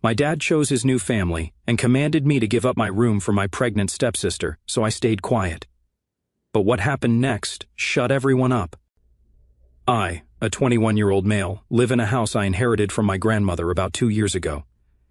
My dad chose his new family and commanded me to give up my room for my pregnant stepsister, so I stayed quiet. But what happened next shut everyone up. I, a 21-year-old male, live in a house I inherited from my grandmother about 2 years ago.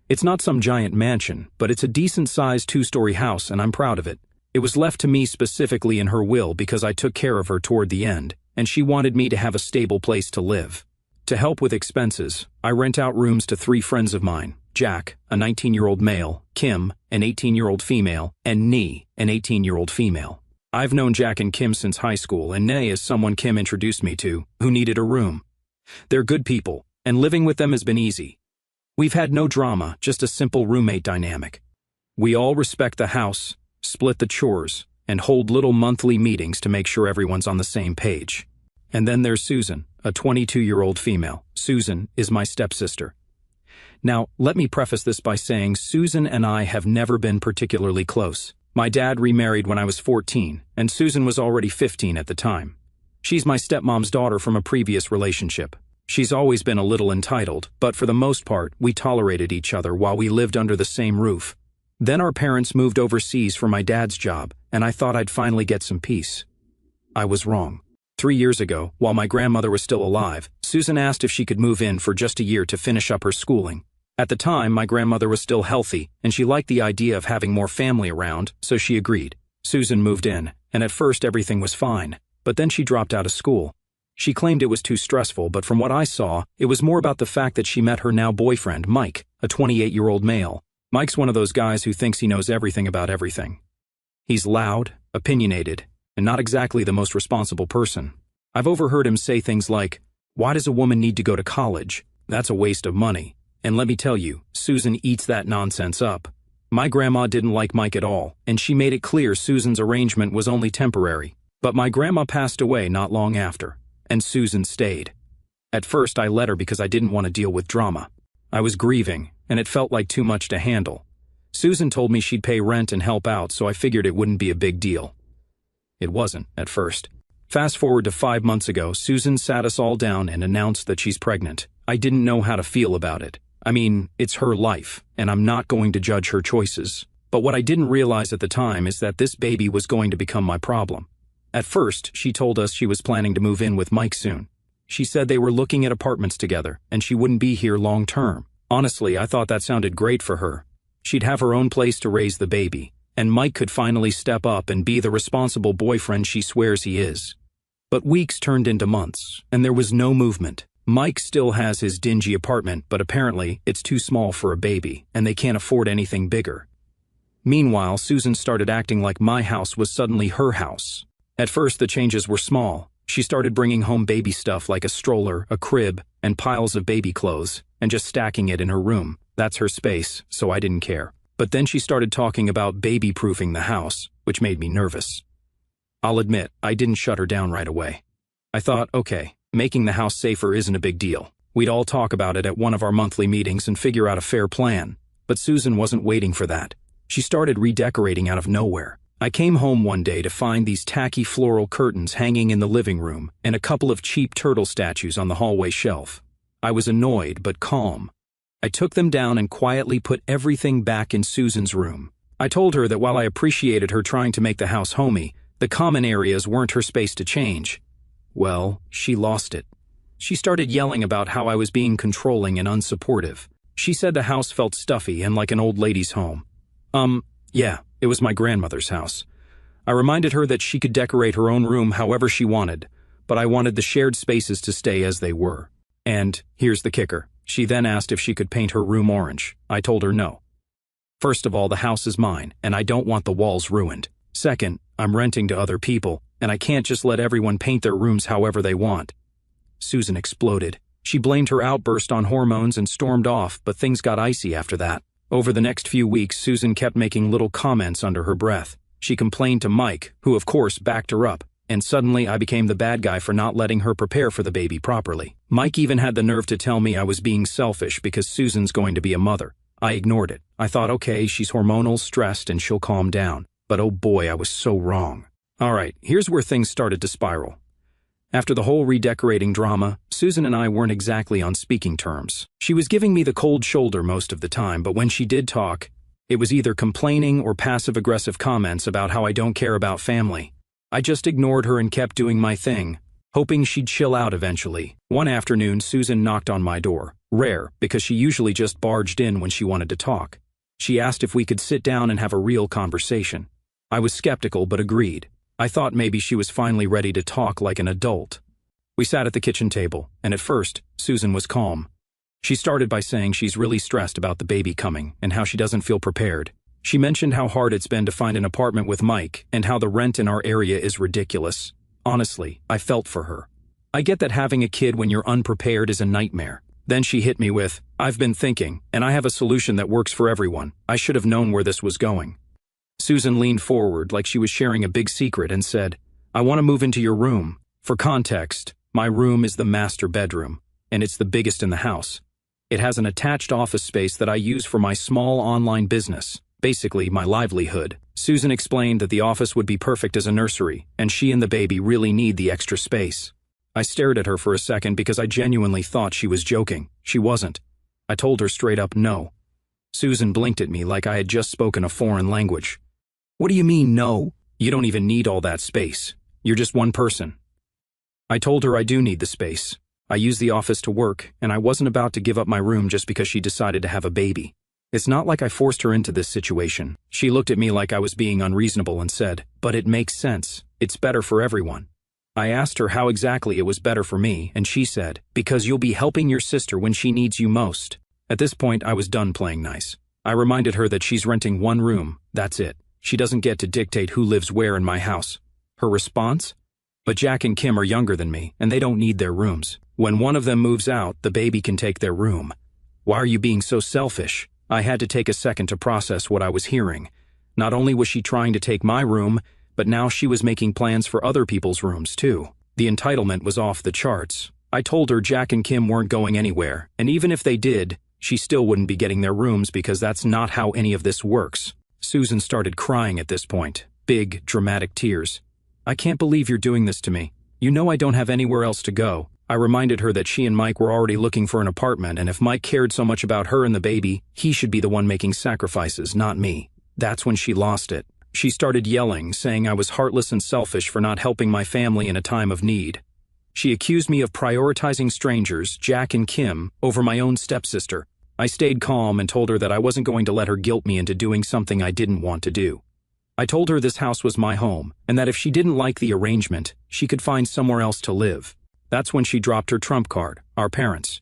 It's not some giant mansion, but it's a decent-sized 2-story house, and I'm proud of it. It was left to me specifically in her will because I took care of her toward the end, and she wanted me to have a stable place to live. To help with expenses, I rent out rooms to 3 friends of mine: Jack, a 19-year-old male, Kim, an 18-year-old female, and Nee, an 18-year-old female. I've known Jack and Kim since high school, and Nee is someone Kim introduced me to, who needed a room. They're good people, and living with them has been easy. We've had no drama, just a simple roommate dynamic. We all respect the house, split the chores, and hold little monthly meetings to make sure everyone's on the same page. And then there's Susan, a 22-year-old female. Susan is my stepsister. Now, let me preface this by saying Susan and I have never been particularly close. My dad remarried when I was 14, and Susan was already 15 at the time. She's my stepmom's daughter from a previous relationship. She's always been a little entitled, but for the most part, we tolerated each other while we lived under the same roof. Then our parents moved overseas for my dad's job, and I thought I'd finally get some peace. I was wrong. 3 years ago, while my grandmother was still alive, Susan asked if she could move in for just a year to finish up her schooling. At the time, my grandmother was still healthy, and she liked the idea of having more family around, so she agreed. Susan moved in, and at first everything was fine, but then she dropped out of school. She claimed it was too stressful, but from what I saw, it was more about the fact that she met her now boyfriend, Mike, a 28-year-old male. Mike's one of those guys who thinks he knows everything about everything. He's loud, opinionated, and not exactly the most responsible person. I've overheard him say things like, "Why does a woman need to go to college? That's a waste of money." And let me tell you, Susan eats that nonsense up. My grandma didn't like Mike at all, and she made it clear Susan's arrangement was only temporary. But my grandma passed away not long after, and Susan stayed. At first I let her because I didn't want to deal with drama. I was grieving, and it felt like too much to handle. Susan told me she'd pay rent and help out, so I figured it wouldn't be a big deal. It wasn't, at first. Fast forward to 5 months ago, Susan sat us all down and announced that she's pregnant. I didn't know how to feel about it. I mean, it's her life, and I'm not going to judge her choices. But what I didn't realize at the time is that this baby was going to become my problem. At first, she told us she was planning to move in with Mike soon. She said they were looking at apartments together, and she wouldn't be here long term. Honestly, I thought that sounded great for her. She'd have her own place to raise the baby, and Mike could finally step up and be the responsible boyfriend she swears he is. But weeks turned into months, and there was no movement. Mike still has his dingy apartment, but apparently it's too small for a baby, and they can't afford anything bigger. Meanwhile, Susan started acting like my house was suddenly her house. At first, the changes were small. She started bringing home baby stuff like a stroller, a crib, and piles of baby clothes, and just stacking it in her room. That's her space, so I didn't care. But then she started talking about baby-proofing the house, which made me nervous. I'll admit, I didn't shut her down right away. I thought, okay, making the house safer isn't a big deal. We'd all talk about it at one of our monthly meetings and figure out a fair plan. But Susan wasn't waiting for that. She started redecorating out of nowhere. I came home one day to find these tacky floral curtains hanging in the living room and a couple of cheap turtle statues on the hallway shelf. I was annoyed but calm. I took them down and quietly put everything back in Susan's room. I told her that while I appreciated her trying to make the house homey, the common areas weren't her space to change. Well, she lost it. She started yelling about how I was being controlling and unsupportive. She said the house felt stuffy and like an old lady's home. Yeah, it was my grandmother's house. I reminded her that she could decorate her own room however she wanted, but I wanted the shared spaces to stay as they were. And here's the kicker. She then asked if she could paint her room orange. I told her no. First of all, the house is mine, and I don't want the walls ruined. Second, I'm renting to other people, and I can't just let everyone paint their rooms however they want. Susan exploded. She blamed her outburst on hormones and stormed off, but things got icy after that. Over the next few weeks, Susan kept making little comments under her breath. She complained to Mike, who of course backed her up, and suddenly I became the bad guy for not letting her prepare for the baby properly. Mike even had the nerve to tell me I was being selfish because Susan's going to be a mother. I ignored it. I thought, okay, she's hormonal, stressed, and she'll calm down. But oh boy, I was so wrong. Alright, here's where things started to spiral. After the whole redecorating drama, Susan and I weren't exactly on speaking terms. She was giving me the cold shoulder most of the time, but when she did talk, it was either complaining or passive-aggressive comments about how I don't care about family. I just ignored her and kept doing my thing, hoping she'd chill out eventually. One afternoon, Susan knocked on my door. Rare, because she usually just barged in when she wanted to talk. She asked if we could sit down and have a real conversation. I was skeptical but agreed. I thought maybe she was finally ready to talk like an adult. We sat at the kitchen table, and at first, Susan was calm. She started by saying she's really stressed about the baby coming and how she doesn't feel prepared. She mentioned how hard it's been to find an apartment with Mike and how the rent in our area is ridiculous. Honestly, I felt for her. I get that having a kid when you're unprepared is a nightmare. Then she hit me with, "I've been thinking, and I have a solution that works for everyone. I should have known where this was going." Susan leaned forward like she was sharing a big secret and said, "I want to move into your room. For context, my room is the master bedroom, and it's the biggest in the house. It has an attached office space that I use for my small online business, basically my livelihood." Susan explained that the office would be perfect as a nursery, and she and the baby really need the extra space. I stared at her for a second because I genuinely thought she was joking. She wasn't. I told her straight up no. Susan blinked at me like I had just spoken a foreign language. "What do you mean, no? You don't even need all that space. You're just one person." I told her I do need the space. I use the office to work, and I wasn't about to give up my room just because she decided to have a baby. It's not like I forced her into this situation. She looked at me like I was being unreasonable and said, "But it makes sense. It's better for everyone." I asked her how exactly it was better for me, and she said, "Because you'll be helping your sister when she needs you most." At this point, I was done playing nice. I reminded her that she's renting one room, that's it. She doesn't get to dictate who lives where in my house. Her response? "But Jack and Kim are younger than me, and they don't need their rooms. When one of them moves out, the baby can take their room." Why are you being so selfish? I had to take a second to process what I was hearing. Not only was she trying to take my room, but now she was making plans for other people's rooms too. The entitlement was off the charts. I told her Jack and Kim weren't going anywhere, and even if they did, she still wouldn't be getting their rooms because that's not how any of this works. Susan started crying at this point. Big, dramatic tears. "I can't believe you're doing this to me. You know I don't have anywhere else to go." I reminded her that she and Mike were already looking for an apartment, and if Mike cared so much about her and the baby, he should be the one making sacrifices, not me. That's when she lost it. She started yelling, saying I was heartless and selfish for not helping my family in a time of need. She accused me of prioritizing strangers, Jack and Kim, over my own stepsister. I stayed calm and told her that I wasn't going to let her guilt me into doing something I didn't want to do. I told her this house was my home, and that if she didn't like the arrangement, she could find somewhere else to live. That's when she dropped her trump card, our parents.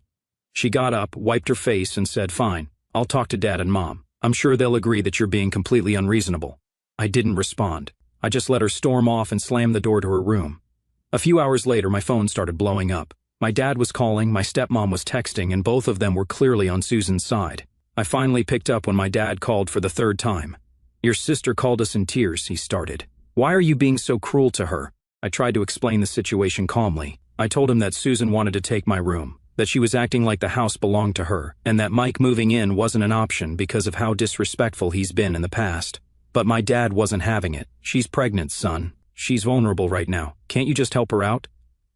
She got up, wiped her face, and said, "Fine, I'll talk to Dad and Mom. I'm sure they'll agree that you're being completely unreasonable." I didn't respond. I just let her storm off and slam the door to her room. A few hours later, my phone started blowing up. My dad was calling, my stepmom was texting, and both of them were clearly on Susan's side. I finally picked up when my dad called for the third time. "Your sister called us in tears," he started. "Why are you being so cruel to her?" I tried to explain the situation calmly. I told him that Susan wanted to take my room, that she was acting like the house belonged to her, and that Mike moving in wasn't an option because of how disrespectful he's been in the past. But my dad wasn't having it. "She's pregnant, son. She's vulnerable right now. Can't you just help her out?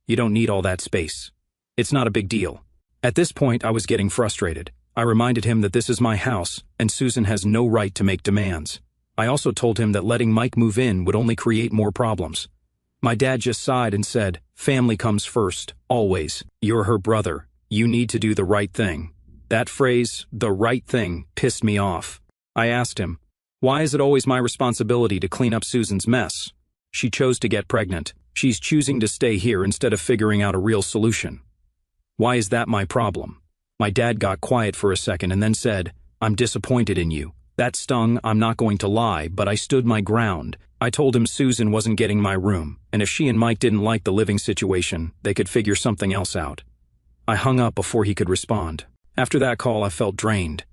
You don't need all that space. It's not a big deal." At this point, I was getting frustrated. I reminded him that this is my house, and Susan has no right to make demands. I also told him that letting Mike move in would only create more problems. My dad just sighed and said, "Family comes first, always. You're her brother. You need to do the right thing." That phrase, "the right thing," pissed me off. I asked him, "Why is it always my responsibility to clean up Susan's mess? She chose to get pregnant. She's choosing to stay here instead of figuring out a real solution. Why is that my problem?" My dad got quiet for a second and then said, "I'm disappointed in you." That stung, I'm not going to lie, but I stood my ground. I told him Susan wasn't getting my room, and if she and Mike didn't like the living situation, they could figure something else out. I hung up before he could respond. After that call, I felt drained.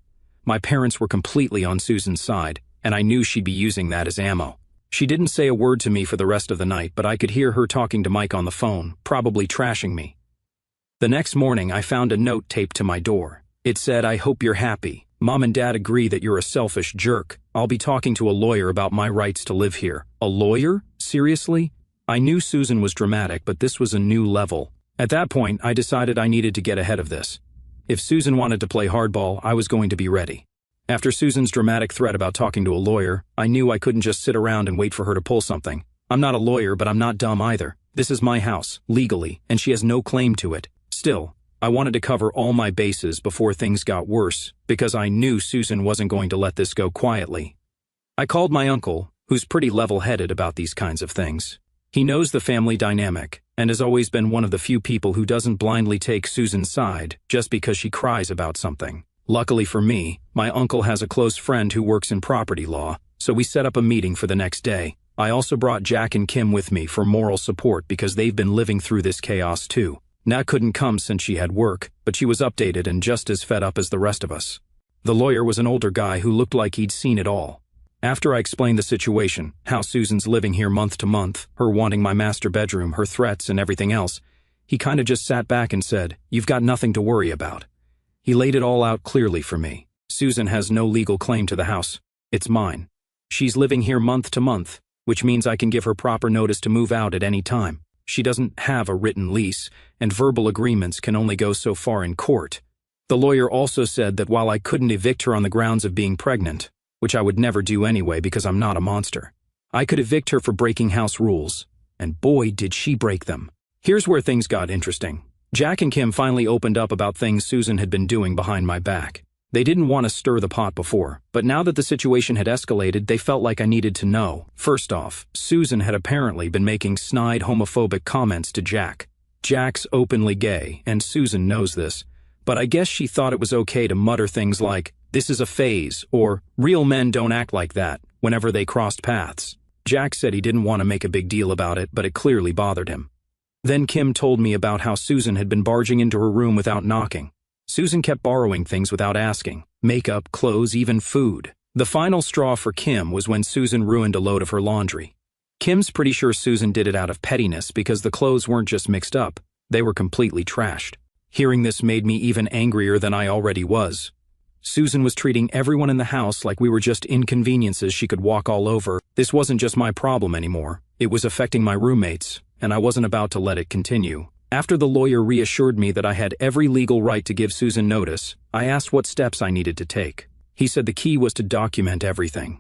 My parents were completely on Susan's side, and I knew she'd be using that as ammo. She didn't say a word to me for the rest of the night, but I could hear her talking to Mike on the phone, probably trashing me. The next morning, I found a note taped to my door. It said, "I hope you're happy. Mom and Dad agree that you're a selfish jerk. I'll be talking to a lawyer about my rights to live here." A lawyer? Seriously? I knew Susan was dramatic, but this was a new level. At that point, I decided I needed to get ahead of this. If Susan wanted to play hardball, I was going to be ready. After Susan's dramatic threat about talking to a lawyer, I knew I couldn't just sit around and wait for her to pull something. I'm not a lawyer, but I'm not dumb either. This is my house, legally, and she has no claim to it. Still, I wanted to cover all my bases before things got worse, because I knew Susan wasn't going to let this go quietly. I called my uncle, who's pretty level-headed about these kinds of things. He knows the family dynamic, and has always been one of the few people who doesn't blindly take Susan's side just because she cries about something. Luckily for me, my uncle has a close friend who works in property law, so we set up a meeting for the next day. I also brought Jack and Kim with me for moral support because they've been living through this chaos too. Nat couldn't come since she had work, but she was updated and just as fed up as the rest of us. The lawyer was an older guy who looked like he'd seen it all. After I explained the situation, how Susan's living here month to month, her wanting my master bedroom, her threats and everything else, he kinda just sat back and said, "You've got nothing to worry about." He laid it all out clearly for me. Susan has no legal claim to the house. It's mine. She's living here month to month, which means I can give her proper notice to move out at any time. She doesn't have a written lease, and verbal agreements can only go so far in court. The lawyer also said that while I couldn't evict her on the grounds of being pregnant, which I would never do anyway because I'm not a monster, I could evict her for breaking house rules, and boy did she break them. Here's where things got interesting. Jack and Kim finally opened up about things Susan had been doing behind my back. They didn't want to stir the pot before, but now that the situation had escalated, they felt like I needed to know. First off, Susan had apparently been making snide homophobic comments to Jack. Jack's openly gay, and Susan knows this, but I guess she thought it was okay to mutter things like, "This is a phase," or "Real men don't act like that," whenever they crossed paths. Jack said he didn't want to make a big deal about it, but it clearly bothered him. Then Kim told me about how Susan had been barging into her room without knocking. Susan kept borrowing things without asking. Makeup, clothes, even food. The final straw for Kim was when Susan ruined a load of her laundry. Kim's pretty sure Susan did it out of pettiness because the clothes weren't just mixed up, they were completely trashed. Hearing this made me even angrier than I already was. Susan was treating everyone in the house like we were just inconveniences she could walk all over. This wasn't just my problem anymore. It was affecting my roommates, and I wasn't about to let it continue. After the lawyer reassured me that I had every legal right to give Susan notice, I asked what steps I needed to take. He said the key was to document everything.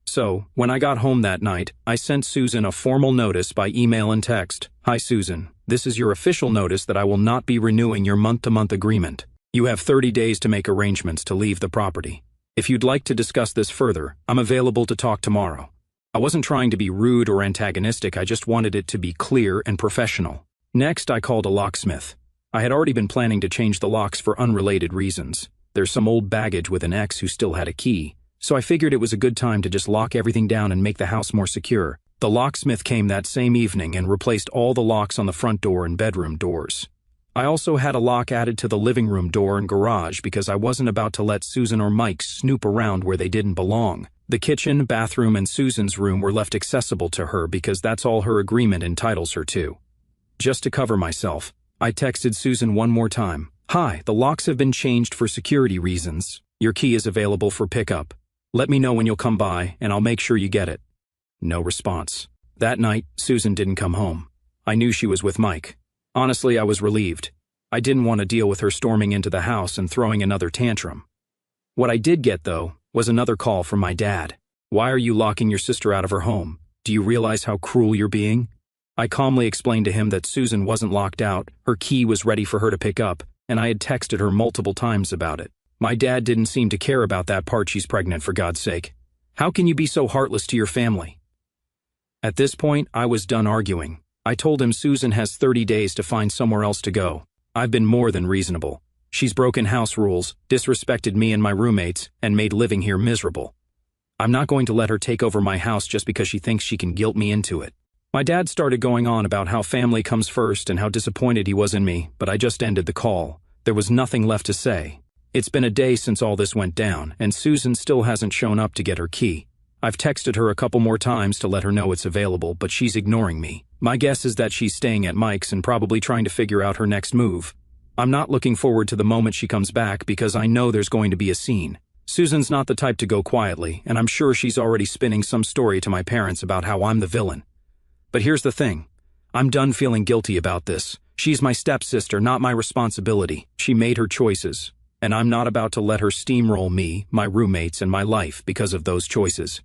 So, when I got home that night, I sent Susan a formal notice by email and text. "Hi Susan, this is your official notice that I will not be renewing your month-to-month agreement. You have 30 days to make arrangements to leave the property. If you'd like to discuss this further, I'm available to talk tomorrow." I wasn't trying to be rude or antagonistic, I just wanted it to be clear and professional. Next, I called a locksmith. I had already been planning to change the locks for unrelated reasons. There's some old baggage with an ex who still had a key, so I figured it was a good time to just lock everything down and make the house more secure. The locksmith came that same evening and replaced all the locks on the front door and bedroom doors. I also had a lock added to the living room door and garage because I wasn't about to let Susan or Mike snoop around where they didn't belong. The kitchen, bathroom, and Susan's room were left accessible to her because that's all her agreement entitles her to. Just to cover myself, I texted Susan one more time. "Hi, the locks have been changed for security reasons. Your key is available for pickup. Let me know when you'll come by, and I'll make sure you get it." No response. That night, Susan didn't come home. I knew she was with Mike. Honestly, I was relieved. I didn't want to deal with her storming into the house and throwing another tantrum. What I did get, though, was another call from my dad. "Why are you locking your sister out of her home? Do you realize how cruel you're being?" I calmly explained to him that Susan wasn't locked out, her key was ready for her to pick up, and I had texted her multiple times about it. My dad didn't seem to care about that part. "She's pregnant, for God's sake. How can you be so heartless to your family?" At this point, I was done arguing. I told him Susan has 30 days to find somewhere else to go. I've been more than reasonable. She's broken house rules, disrespected me and my roommates, and made living here miserable. I'm not going to let her take over my house just because she thinks she can guilt me into it. My dad started going on about how family comes first and how disappointed he was in me, but I just ended the call. There was nothing left to say. It's been a day since all this went down, and Susan still hasn't shown up to get her key. I've texted her a couple more times to let her know it's available, but she's ignoring me. My guess is that she's staying at Mike's and probably trying to figure out her next move. I'm not looking forward to the moment she comes back because I know there's going to be a scene. Susan's not the type to go quietly, and I'm sure she's already spinning some story to my parents about how I'm the villain. But here's the thing. I'm done feeling guilty about this. She's my stepsister, not my responsibility. She made her choices, and I'm not about to let her steamroll me, my roommates, and my life because of those choices.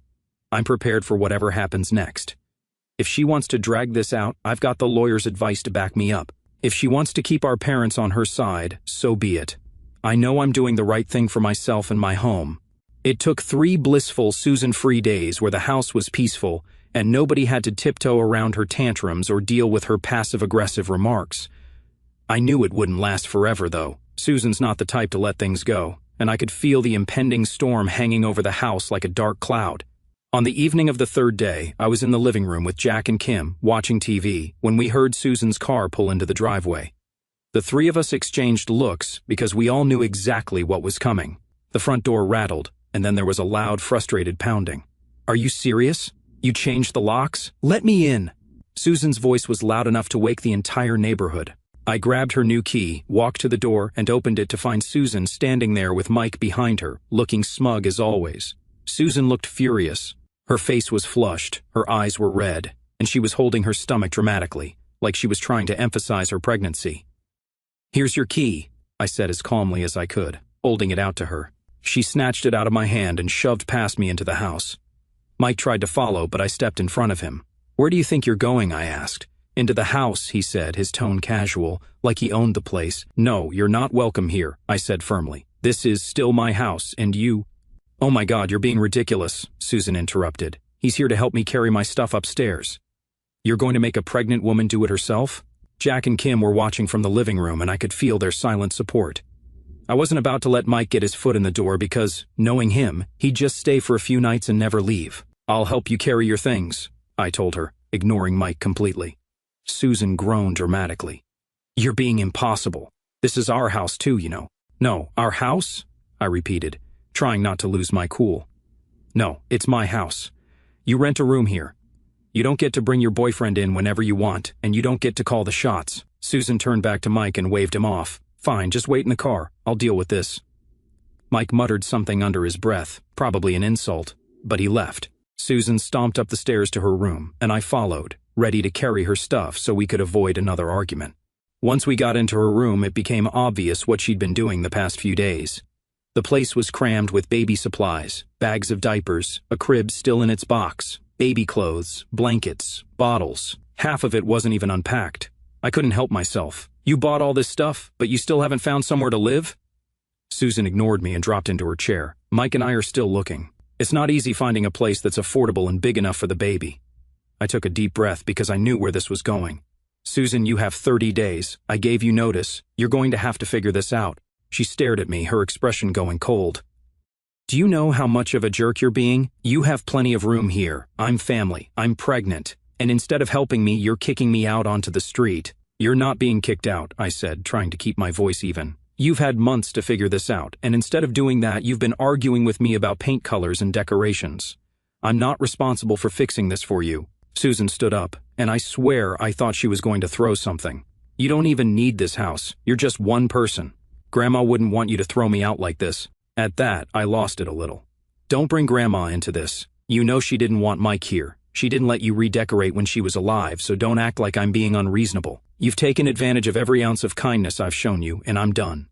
I'm prepared for whatever happens next. If she wants to drag this out, I've got the lawyer's advice to back me up. If she wants to keep our parents on her side, so be it. I know I'm doing the right thing for myself and my home. It took 3 blissful Susan-free days where the house was peaceful and nobody had to tiptoe around her tantrums or deal with her passive-aggressive remarks. I knew it wouldn't last forever, though. Susan's not the type to let things go, and I could feel the impending storm hanging over the house like a dark cloud. On the evening of the 3rd day, I was in the living room with Jack and Kim, watching TV, when we heard Susan's car pull into the driveway. The 3 of us exchanged looks because we all knew exactly what was coming. The front door rattled, and then there was a loud, frustrated pounding. "Are you serious? You changed the locks? Let me in!" Susan's voice was loud enough to wake the entire neighborhood. I grabbed her new key, walked to the door, and opened it to find Susan standing there with Mike behind her, looking smug as always. Susan looked furious. Her face was flushed, her eyes were red, and she was holding her stomach dramatically, like she was trying to emphasize her pregnancy. "Here's your key," I said as calmly as I could, holding it out to her. She snatched it out of my hand and shoved past me into the house. Mike tried to follow, but I stepped in front of him. "Where do you think you're going?" I asked. "Into the house," he said, his tone casual, like he owned the place. "No, you're not welcome here," I said firmly. "This is still my house, and you—" "Oh my God, you're being ridiculous," Susan interrupted. "He's here to help me carry my stuff upstairs." "You're going to make a pregnant woman do it herself?" Jack and Kim were watching from the living room, and I could feel their silent support. I wasn't about to let Mike get his foot in the door because, knowing him, he'd just stay for a few nights and never leave. "I'll help you carry your things," I told her, ignoring Mike completely. Susan groaned dramatically. "You're being impossible. This is our house too, you know." "No, our house?" I repeated, trying not to lose my cool. "No, it's my house. You rent a room here. You don't get to bring your boyfriend in whenever you want, and you don't get to call the shots." Susan turned back to Mike and waved him off. "Fine, just wait in the car. I'll deal with this." Mike muttered something under his breath, probably an insult, but he left. Susan stomped up the stairs to her room, and I followed, ready to carry her stuff so we could avoid another argument. Once we got into her room, it became obvious what she'd been doing the past few days. The place was crammed with baby supplies, bags of diapers, a crib still in its box, baby clothes, blankets, bottles. Half of it wasn't even unpacked. I couldn't help myself. "You bought all this stuff, but you still haven't found somewhere to live?" Susan ignored me and dropped into her chair. "Mike and I are still looking. It's not easy finding a place that's affordable and big enough for the baby." I took a deep breath because I knew where this was going. "Susan, you have 30 days. I gave you notice. You're going to have to figure this out." She stared at me, her expression going cold. "Do you know how much of a jerk you're being? You have plenty of room here. I'm family. I'm pregnant. And instead of helping me, you're kicking me out onto the street." "You're not being kicked out," I said, trying to keep my voice even. "You've had months to figure this out, and instead of doing that, you've been arguing with me about paint colors and decorations. I'm not responsible for fixing this for you." Susan stood up, and I swear I thought she was going to throw something. "You don't even need this house. You're just one person. Grandma wouldn't want you to throw me out like this." At that, I lost it a little. "Don't bring Grandma into this. You know she didn't want Mike here. She didn't let you redecorate when she was alive, so don't act like I'm being unreasonable. You've taken advantage of every ounce of kindness I've shown you, and I'm done."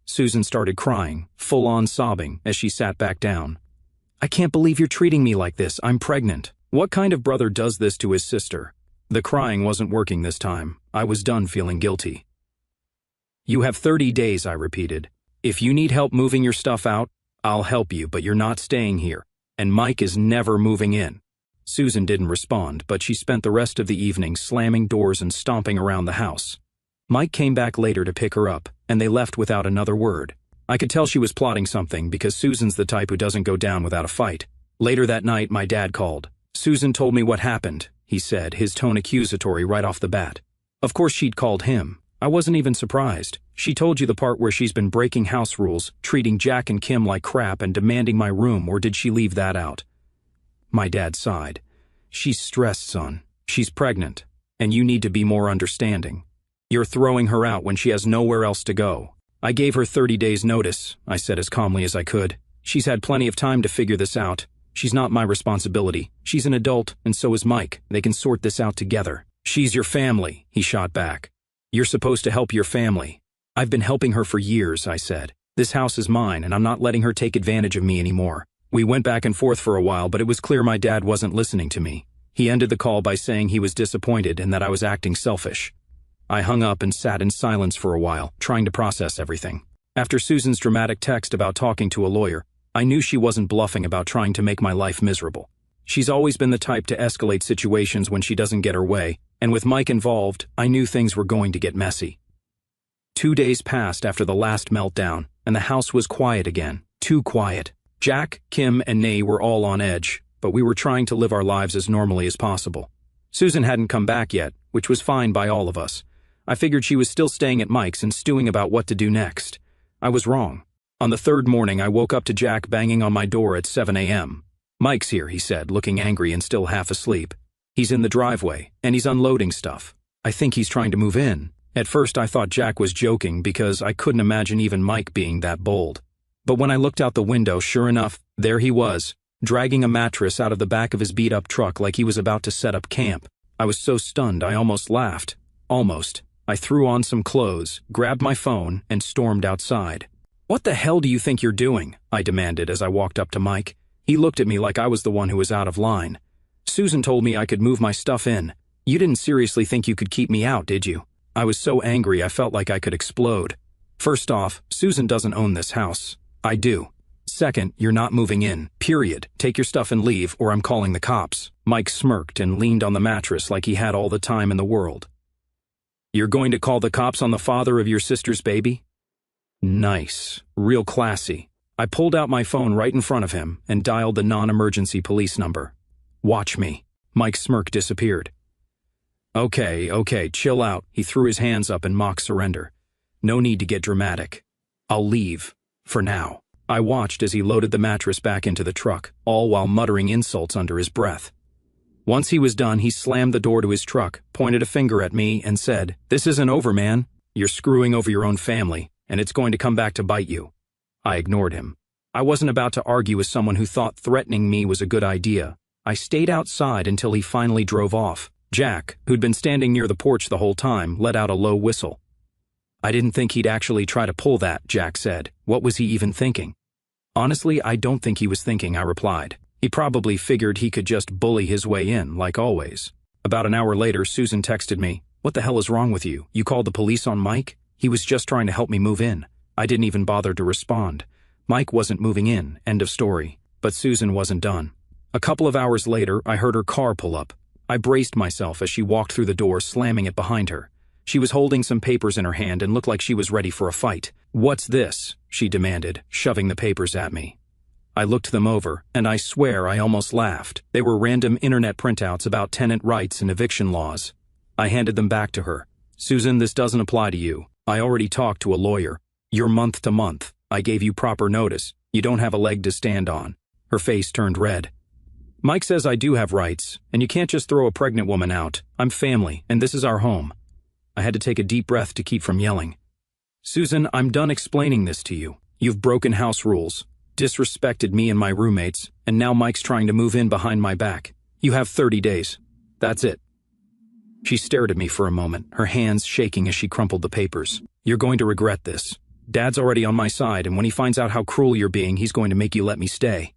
Susan started crying, full-on sobbing, as she sat back down. "I can't believe you're treating me like this. I'm pregnant. What kind of brother does this to his sister?" The crying wasn't working this time. I was done feeling guilty. "You have 30 days, I repeated. If you need help moving your stuff out, I'll help you, but you're not staying here. And Mike is never moving in." Susan didn't respond, but she spent the rest of the evening slamming doors and stomping around the house. Mike came back later to pick her up, and they left without another word. I could tell she was plotting something because Susan's the type who doesn't go down without a fight. Later that night, my dad called. "Susan told me what happened," he said, his tone accusatory right off the bat. Of course she'd called him. I wasn't even surprised. "She told you the part where she's been breaking house rules, treating Jack and Kim like crap and demanding my room, or did she leave that out?" My dad sighed. "She's stressed, son. She's pregnant, and you need to be more understanding. You're throwing her out when she has nowhere else to go." "I gave her 30 days notice," I said as calmly as I could. "She's had plenty of time to figure this out. She's not my responsibility. She's an adult, and so is Mike. They can sort this out together. She's your family, he shot back. You're supposed to help your family. I've been helping her for years, I said. This house is mine, and I'm not letting her take advantage of me anymore. We went back and forth for a while, but it was clear my dad wasn't listening to me. He ended the call by saying he was disappointed and that I was acting selfish. I hung up and sat in silence for a while, trying to process everything. After Susan's dramatic text about talking to a lawyer, I knew she wasn't bluffing about trying to make my life miserable. She's always been the type to escalate situations when she doesn't get her way, and with Mike involved, I knew things were going to get messy. 2 days passed after the last meltdown, and the house was quiet again. Too quiet. Jack, Kim, and Nay were all on edge, but we were trying to live our lives as normally as possible. Susan hadn't come back yet, which was fine by all of us. I figured she was still staying at Mike's and stewing about what to do next. I was wrong. On the third morning, I woke up to Jack banging on my door at 7 a.m. "Mike's here," he said, looking angry and still half asleep. "He's in the driveway, and he's unloading stuff. I think he's trying to move in." At first, I thought Jack was joking because I couldn't imagine even Mike being that bold. But when I looked out the window, sure enough, there he was, dragging a mattress out of the back of his beat-up truck like he was about to set up camp. I was so stunned I almost laughed. Almost. I threw on some clothes, grabbed my phone, and stormed outside. "What the hell do you think you're doing?" I demanded as I walked up to Mike. He looked at me like I was the one who was out of line. "Susan told me I could move my stuff in. You didn't seriously think you could keep me out, did you?" I was so angry I felt like I could explode. "First off, Susan doesn't own this house. I do. Second, you're not moving in, period. Take your stuff and leave, or I'm calling the cops." Mike smirked and leaned on the mattress like he had all the time in the world. "You're going to call the cops on the father of your sister's baby?" Nice. Real classy. I pulled out my phone right in front of him and dialed the non-emergency police number. "Watch me." Mike's smirk disappeared. Okay, chill out." He threw his hands up in mock surrender. "No need to get dramatic. I'll leave. For now." I watched as he loaded the mattress back into the truck, all while muttering insults under his breath. Once he was done, he slammed the door to his truck, pointed a finger at me, and said, "This isn't over, man. You're screwing over your own family, and it's going to come back to bite you." I ignored him. I wasn't about to argue with someone who thought threatening me was a good idea. I stayed outside until he finally drove off. Jack, who'd been standing near the porch the whole time, let out a low whistle. "I didn't think he'd actually try to pull that," Jack said. "What was he even thinking?" "Honestly, I don't think he was thinking," I replied. "He probably figured he could just bully his way in, like always." About an hour later, Susan texted me, "What the hell is wrong with you? You called the police on Mike? He was just trying to help me move in." I didn't even bother to respond. Mike wasn't moving in, end of story. But Susan wasn't done. A couple of hours later, I heard her car pull up. I braced myself as she walked through the door, slamming it behind her. She was holding some papers in her hand and looked like she was ready for a fight. "What's this?" she demanded, shoving the papers at me. I looked them over, and I swear I almost laughed. They were random internet printouts about tenant rights and eviction laws. I handed them back to her. "Susan, this doesn't apply to you. I already talked to a lawyer. You're month to month. I gave you proper notice. You don't have a leg to stand on." Her face turned red. "Mike says I do have rights, and you can't just throw a pregnant woman out. I'm family, and this is our home." I had to take a deep breath to keep from yelling. "Susan, I'm done explaining this to you. You've broken house rules, disrespected me and my roommates, and now Mike's trying to move in behind my back. You have 30 days. That's it." She stared at me for a moment, her hands shaking as she crumpled the papers. "You're going to regret this. Dad's already on my side, and when he finds out how cruel you're being, he's going to make you let me stay."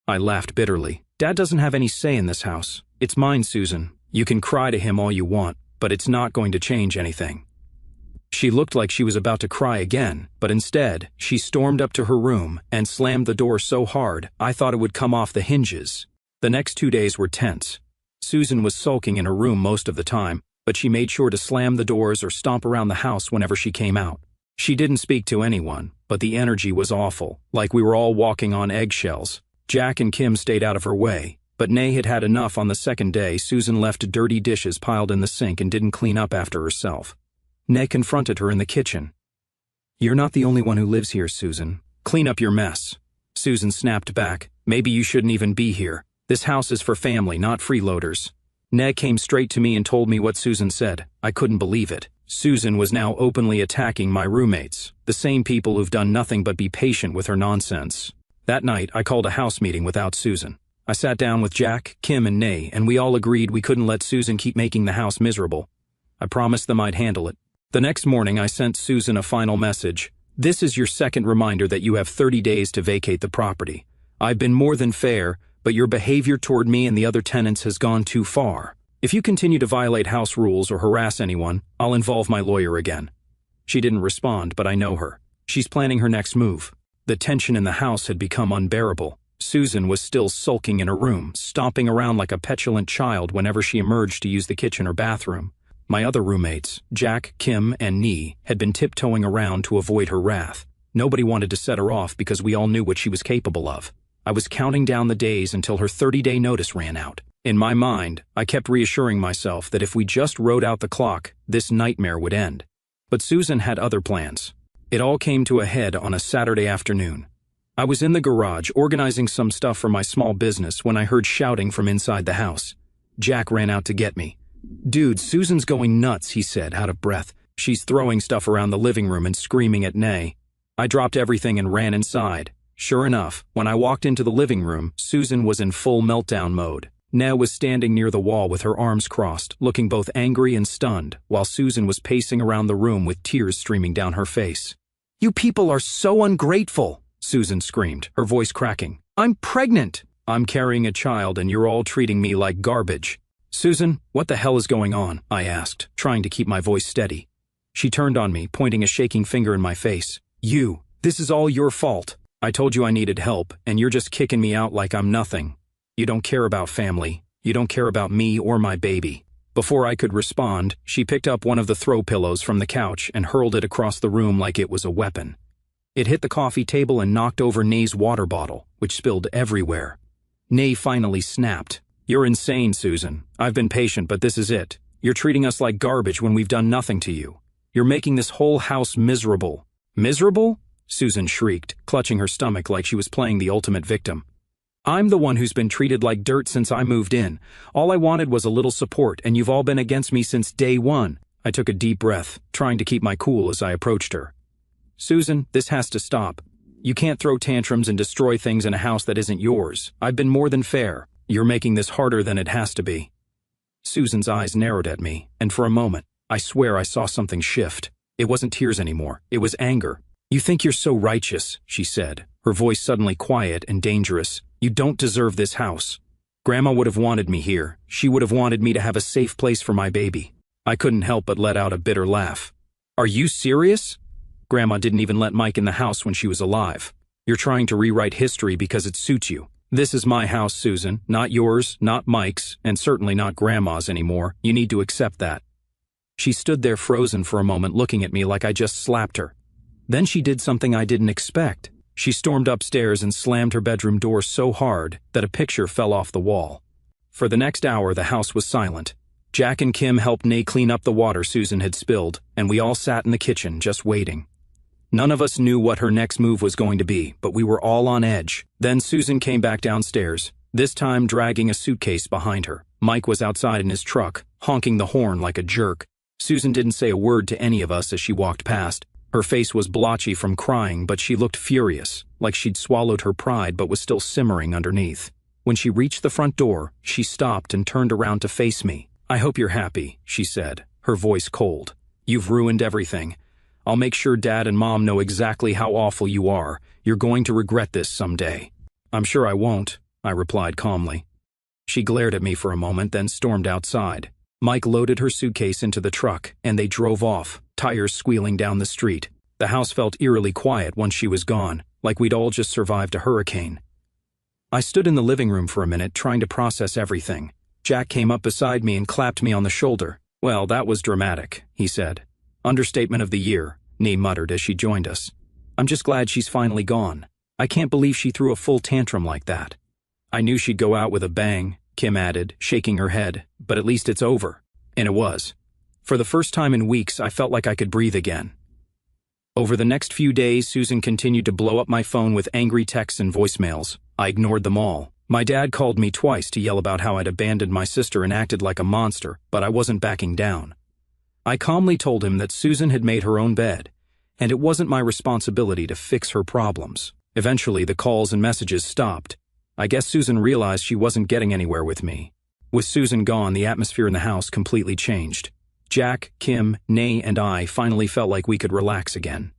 I laughed bitterly. "Dad doesn't have any say in this house. It's mine, Susan. You can cry to him all you want, but it's not going to change anything." She looked like she was about to cry again, but instead, she stormed up to her room and slammed the door so hard I thought it would come off the hinges. The next 2 days were tense. Susan was sulking in her room most of the time, but she made sure to slam the doors or stomp around the house whenever she came out. She didn't speak to anyone, but the energy was awful, like we were all walking on eggshells. Jack and Kim stayed out of her way, but Nay had had enough. On the second day, Susan left dirty dishes piled in the sink and didn't clean up after herself. Nay confronted her in the kitchen. "You're not the only one who lives here, Susan. Clean up your mess." Susan snapped back, "Maybe you shouldn't even be here. This house is for family, not freeloaders." Nay came straight to me and told me what Susan said. I couldn't believe it. Susan was now openly attacking my roommates, the same people who've done nothing but be patient with her nonsense. That night, I called a house meeting without Susan. I sat down with Jack, Kim, and Nay, and we all agreed we couldn't let Susan keep making the house miserable. I promised them I'd handle it. The next morning, I sent Susan a final message. This is your second reminder that you have 30 days to vacate the property. I've been more than fair, but your behavior toward me and the other tenants has gone too far. If you continue to violate house rules or harass anyone, I'll involve my lawyer again. She didn't respond, but I know her. She's planning her next move. The tension in the house had become unbearable. Susan was still sulking in her room, stomping around like a petulant child whenever she emerged to use the kitchen or bathroom. My other roommates, Jack, Kim, and Nee, had been tiptoeing around to avoid her wrath. Nobody wanted to set her off because we all knew what she was capable of. I was counting down the days until her 30-day notice ran out. In my mind, I kept reassuring myself that if we just rode out the clock, this nightmare would end. But Susan had other plans. It all came to a head on a Saturday afternoon. I was in the garage organizing some stuff for my small business when I heard shouting from inside the house. Jack ran out to get me. "Dude, Susan's going nuts," he said, out of breath. "She's throwing stuff around the living room and screaming at Nay." I dropped everything and ran inside. Sure enough, when I walked into the living room, Susan was in full meltdown mode. Nay was standing near the wall with her arms crossed, looking both angry and stunned, while Susan was pacing around the room with tears streaming down her face. "You people are so ungrateful," Susan screamed, her voice cracking. "I'm pregnant. I'm carrying a child and you're all treating me like garbage." "Susan, what the hell is going on?" I asked, trying to keep my voice steady. She turned on me, pointing a shaking finger in my face. This is all your fault. I told you I needed help, and you're just kicking me out like I'm nothing. You don't care about family. You don't care about me or my baby." Before I could respond, she picked up one of the throw pillows from the couch and hurled it across the room like it was a weapon. It hit the coffee table and knocked over Nay's water bottle, which spilled everywhere. Nay finally snapped. "You're insane, Susan. I've been patient, but this is it. You're treating us like garbage when we've done nothing to you. You're making this whole house miserable." "Miserable?" Susan shrieked, clutching her stomach like she was playing the ultimate victim. "I'm the one who's been treated like dirt since I moved in. All I wanted was a little support, and you've all been against me since day one." I took a deep breath, trying to keep my cool as I approached her. "Susan, this has to stop. You can't throw tantrums and destroy things in a house that isn't yours. I've been more than fair. You're making this harder than it has to be." Susan's eyes narrowed at me, and for a moment, I swear I saw something shift. It wasn't tears anymore. It was anger. "You think you're so righteous," she said, her voice suddenly quiet and dangerous. "You don't deserve this house. Grandma would have wanted me here. She would have wanted me to have a safe place for my baby." I couldn't help but let out a bitter laugh. "Are you serious? Grandma didn't even let Mike in the house when she was alive. You're trying to rewrite history because it suits you. This is my house, Susan, not yours, not Mike's, and certainly not Grandma's anymore. You need to accept that." She stood there frozen for a moment, looking at me like I just slapped her. Then she did something I didn't expect. She stormed upstairs and slammed her bedroom door so hard that a picture fell off the wall. For the next hour, the house was silent. Jack and Kim helped Nay clean up the water Susan had spilled, and we all sat in the kitchen just waiting. None of us knew what her next move was going to be, but we were all on edge. Then Susan came back downstairs, this time dragging a suitcase behind her. Mike was outside in his truck, honking the horn like a jerk. Susan didn't say a word to any of us as she walked past. Her face was blotchy from crying, but she looked furious, like she'd swallowed her pride but was still simmering underneath. When she reached the front door, she stopped and turned around to face me. "I hope you're happy," she said, her voice cold. "You've ruined everything. I'll make sure Dad and Mom know exactly how awful you are. You're going to regret this someday." "I'm sure I won't," I replied calmly. She glared at me for a moment, then stormed outside. Mike loaded her suitcase into the truck, and they drove off, tires squealing down the street. The house felt eerily quiet once she was gone, like we'd all just survived a hurricane. I stood in the living room for a minute, trying to process everything. Jack came up beside me and clapped me on the shoulder. "Well, that was dramatic," he said. "Understatement of the year," Nee muttered as she joined us. "I'm just glad she's finally gone. I can't believe she threw a full tantrum like that." "I knew she'd go out with a bang," Kim added, shaking her head, "but at least it's over." And it was. For the first time in weeks, I felt like I could breathe again. Over the next few days, Susan continued to blow up my phone with angry texts and voicemails. I ignored them all. My dad called me twice to yell about how I'd abandoned my sister and acted like a monster, but I wasn't backing down. I calmly told him that Susan had made her own bed, and it wasn't my responsibility to fix her problems. Eventually, the calls and messages stopped. I guess Susan realized she wasn't getting anywhere with me. With Susan gone, the atmosphere in the house completely changed. Jack, Kim, Nay, and I finally felt like we could relax again.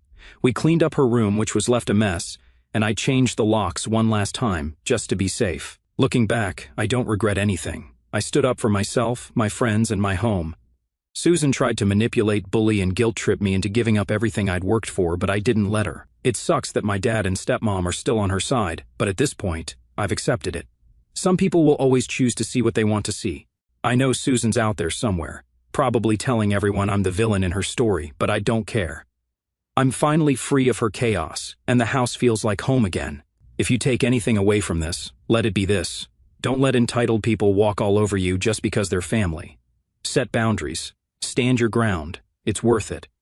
We cleaned up her room, which was left a mess, and I changed the locks one last time, just to be safe. Looking back, I don't regret anything. I stood up for myself, my friends, and my home. Susan tried to manipulate, bully, and guilt-trip me into giving up everything I'd worked for, but I didn't let her. It sucks that my dad and stepmom are still on her side, but at this point, I've accepted it. Some people will always choose to see what they want to see. I know Susan's out there somewhere, probably telling everyone I'm the villain in her story, but I don't care. I'm finally free of her chaos, and the house feels like home again. If you take anything away from this, let it be this. Don't let entitled people walk all over you just because they're family. Set boundaries. Stand your ground. It's worth it.